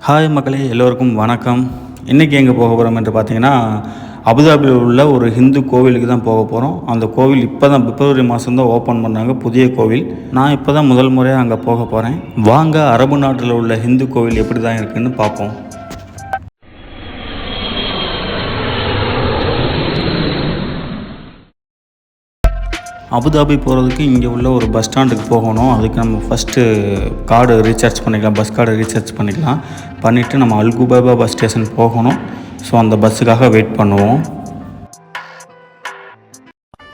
Hi மக்களே, எல்லோருக்கும் வணக்கம். இன்றைக்கி எங்கே போக போகிறோம் என்று பார்த்தீங்கன்னா, அபுதாபியில் உள்ள ஒரு ஹிந்து கோவிலுக்கு தான் போக போகிறோம். அந்த கோவில் இப்போ தான் பிப்ரவரி மாதம் தான் ஓப்பன் பண்ணாங்க, புதிய கோவில். நான் இப்போ தான் முதல் முறையாக அங்கே போக போகிறேன். வாங்க அரபு நாட்டில் உள்ள ஹிந்து கோவில் எப்படி தான் இருக்குதுன்னு பார்ப்போம். அபுதாபி போகிறதுக்கு இங்கே உள்ள ஒரு பஸ் ஸ்டாண்டுக்கு போகணும். அதுக்கு நம்ம ஃபஸ்ட்டு கார்டு ரீசார்ஜ் பண்ணிக்கலாம், பஸ் கார்டு ரீசார்ஜ் பண்ணிவிட்டு நம்ம அல்குபைபா பஸ் ஸ்டேஷன் போகணும். ஸோ அந்த பஸ்ஸுக்காக வெயிட் பண்ணுவோம்.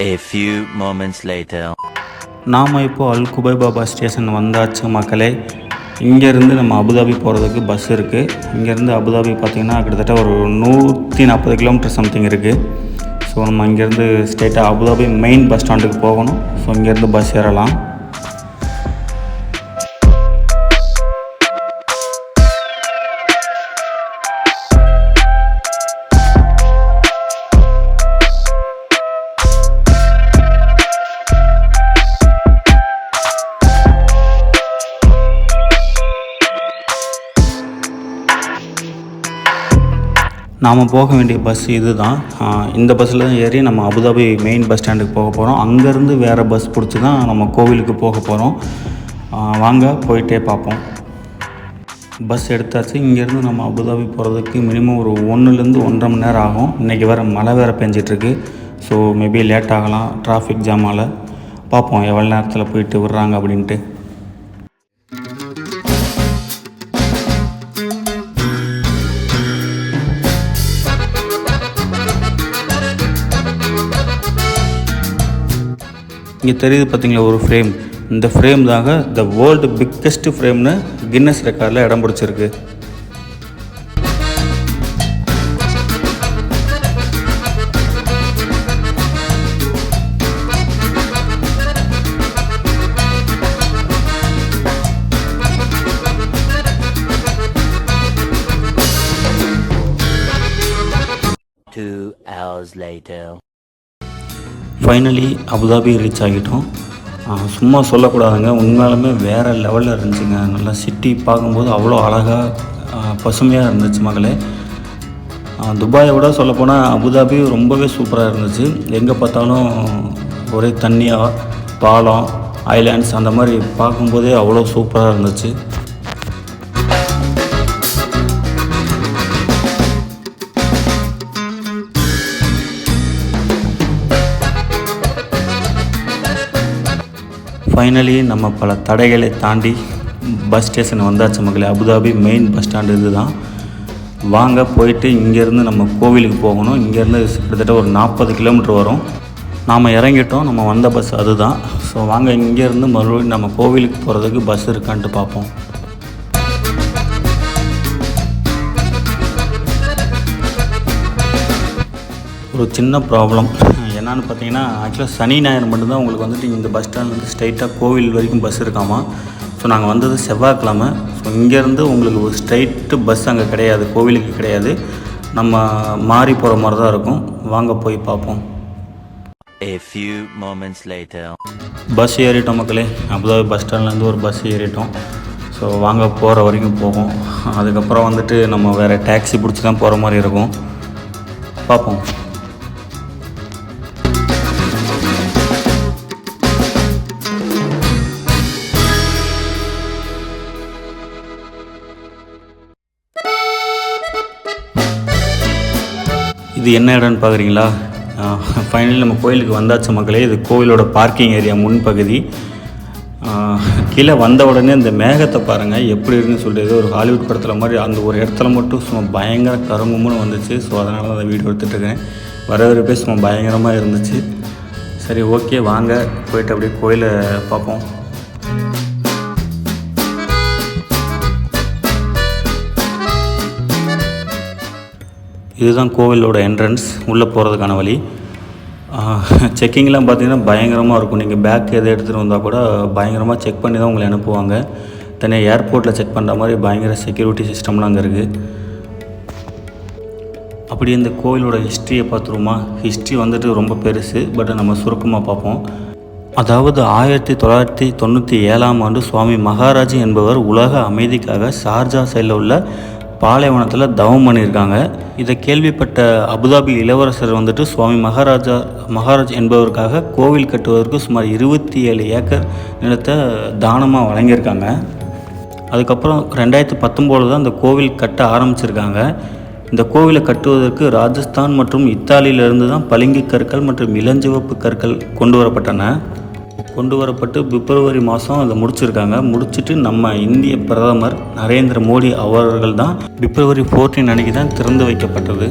A few moments later. நாம் இப்போது அல்குபைபா பஸ் ஸ்டேஷன் வந்தாச்சு மக்களே. இங்கேருந்து நம்ம அபுதாபி போகிறதுக்கு பஸ் இருக்குது. இங்கேருந்து அபுதாபி பார்த்திங்கன்னா கிட்டத்தட்ட ஒரு 140 கிலோமீட்டர் சம்திங் இருக்குது. ஸோ நம்ம இங்கேருந்து ஸ்ட்ரெயிட்டாக அபுதாபி மெயின் பஸ் ஸ்டாண்டுக்கு போகணும். ஸோ இங்கேருந்து பஸ் ஏறலாம். நாம் போக வேண்டிய பஸ் இது தான். இந்த பஸ்ஸில் தான் ஏறி நம்ம அபுதாபி மெயின் பஸ் ஸ்டாண்டுக்கு போக போகிறோம். அங்கேருந்து வேறு பஸ் பிடிச்சி தான் நம்ம கோவிலுக்கு போக போகிறோம். வாங்க போயிட்டே பார்ப்போம். பஸ் எடுத்தாச்சு. இங்கேருந்து நம்ம அபுதாபி போகிறதுக்கு மினிமம் ஒரு 1லேருந்து 1.5 மணி நேரம் ஆகும். இன்றைக்கி வேறு மழை வேறு பெஞ்சிட்ருக்கு. ஸோ மேபி லேட் ஆகலாம் டிராஃபிக் ஜாமால். பார்ப்போம் எவ்வளோ நேரத்தில் போயிட்டு விட்றாங்க அப்படின்ட்டு. இங்கே தெரியுது பார்த்திங்களா ஒரு ஃப்ரேம். இந்த ஃப்ரேம் தாங்க த வேர்ல்டு பிக்கெஸ்ட் ஃப்ரேம்னு கின்னஸ் ரெக்கார்டில் இடம் பிடிச்சிருக்கு. ஃபைனலி அபுதாபி ரீச் ஆகிட்டோம். சும்மா சொல்லக்கூடாதுங்க, உண்மையாலுமே வேறு லெவலில் இருந்துச்சுங்க. நல்லா சிட்டி பார்க்கும்போது அவ்வளோ அழகாக பசுமையாக இருந்துச்சு மகளே. துபாயை விட சொல்லப்போனால் அபுதாபி ரொம்பவே சூப்பராக இருந்துச்சு. எங்கே பார்த்தாலும் ஒரே தண்ணியாக பாலம் ஐலாண்ட்ஸ் அந்த மாதிரி பார்க்கும்போதே அவ்வளோ சூப்பராக இருந்துச்சு. ஃபைனலி நம்ம பல தடைகளை தாண்டி பஸ் ஸ்டேஷன் வந்தாச்சு மகளே. அபுதாபி மெயின் பஸ் ஸ்டாண்டு இது தான். வாங்க போயிட்டு இங்கேருந்து நம்ம கோவிலுக்கு போகணும். இங்கேருந்து கிட்டத்தட்ட ஒரு 40 கிலோமீட்டர் வரும். நாம் இறங்கிட்டோம், நம்ம வந்த பஸ் அதுதான். ஸோ வாங்க இங்கேருந்து மறுபடியும் நம்ம கோவிலுக்கு போகிறதுக்கு பஸ் இருக்கான்ட்டு பார்ப்போம். ஒரு சின்ன ப்ராப்ளம் என்னான்னு பார்த்தீங்கன்னா, ஆக்சுவலாக சனி ஞாயிறு மட்டும்தான் உங்களுக்கு வந்துட்டு இந்த பஸ் ஸ்டாண்ட்லேருந்து ஸ்ட்ரைட்டாக கோவில் வரைக்கும் பஸ் இருக்காமா. ஸோ நாங்கள் வந்தது செவ்வாய்க்கிழமை. ஸோ இங்கேருந்து உங்களுக்கு ஒரு ஸ்ட்ரைட்டு பஸ் அங்கே கிடையாது, கோவிலுக்கு கிடையாது. நம்ம மாறி போகிற மாதிரி தான் இருக்கும். வாங்க போய் பார்ப்போம். A few moments later. Bus ஏறிட்டோம் மக்களே. அபுதாபி பஸ் ஸ்டாண்ட்லேருந்து ஒரு பஸ் ஏறிட்டோம். ஸோ வாங்க போகிற வரைக்கும் போகும். அதுக்கப்புறம் வந்துட்டு நம்ம வேறு டாக்ஸி பிடிச்சி தான் போகிற மாதிரி இருக்கும். பார்ப்போம். இது என்ன இடம்னு பார்க்குறீங்களா? ஃபைனலி நம்ம கோயிலுக்கு வந்தாச்சு மக்களே. இது கோவிலோட பார்க்கிங் ஏரியா முன்பகுதி. கீழே வந்த உடனே இந்த மேகத்தை பாருங்கள் எப்படி இருக்குன்னு சொல்லிட்டு ஒரு ஹாலிவுட் படத்தில் மாதிரி அந்த ஒரு இடத்துல மட்டும் சும்மா பயங்கர கருங்கும்னு வந்துச்சு. ஸோ அதனால தான் அந்த வீடியோ எடுத்துகிட்ருக்கேன். வரவேற்பே சும்மா பயங்கரமாக இருந்துச்சு. சரி ஓகே, வாங்க போயிட்டு அப்படியே கோயிலை பார்ப்போம். இதுதான் கோவிலோட என்ட்ரன்ஸ், உள்ளே போகிறதுக்கான வழி. செக்கிங்லாம் பார்த்திங்கன்னா பயங்கரமாக இருக்கும். நீங்கள் பேக் எதை எடுத்துகிட்டு வந்தால் கூட பயங்கரமாக செக் பண்ணி தான் உங்களை அனுப்புவாங்க. தனியாக ஏர்போர்ட்டில் செக் பண்ணுற மாதிரி பயங்கர செக்யூரிட்டி சிஸ்டம்லாம் அங்கே இருக்குது. அப்படி இந்த கோவிலோட ஹிஸ்ட்ரியை பார்த்துருமா. ஹிஸ்ட்ரி வந்துட்டு ரொம்ப பெருசு, பட் நம்ம சுருக்கமாக பார்ப்போம். அதாவது 1997 சுவாமி மகாராஜ் என்பவர் உலக அமைதிக்காக ஷார்ஜா சைடில் உள்ள பாலைவனத்தில் தவம் பண்ணியிருக்காங்க. இதை கேள்விப்பட்ட அபுதாபி இளவரசர் வந்துட்டு சுவாமி மகாராஜ் என்பவருக்காக கோவில் கட்டுவதற்கு சுமார் 27 ஏக்கர் நிலத்தை தானமாக வழங்கியிருக்காங்க. அதுக்கப்புறம் 2019 தான் இந்த கோவில் கட்ட ஆரம்பிச்சிருக்காங்க. இந்த கோவிலை கட்டுவதற்கு ராஜஸ்தான் மற்றும் இத்தாலியிலிருந்து தான் பளிங்கு கற்கள் மற்றும் இளஞ்சிவப்பு கற்கள் கொண்டு வரப்பட்டு பிப்ரவரி மாதம் அதை முடிச்சிருக்காங்க. முடிச்சுட்டு நம்ம இந்திய பிரதமர் நரேந்திர மோடி அவர்கள் தான் பிப்ரவரி 14 அன்றைக்கி தான் திறந்து வைக்கப்பட்டது.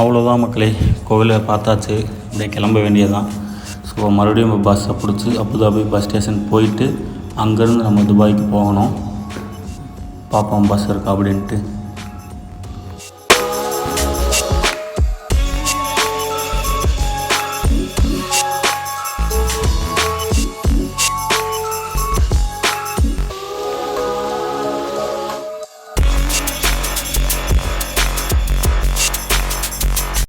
அவ்வளோதான் மக்களே, கோவிலை பார்த்தாச்சு, அப்படியே கிளம்ப வேண்டியதுதான். ஸோ மறுபடியும் பஸ்ஸை பிடிச்சி அபுதாபி பஸ் ஸ்டேஷன் போயிட்டு அங்கேருந்து நம்ம துபாய்க்கு போகணும். பார்ப்போம் பஸ் இருக்கா அப்படின்ட்டு.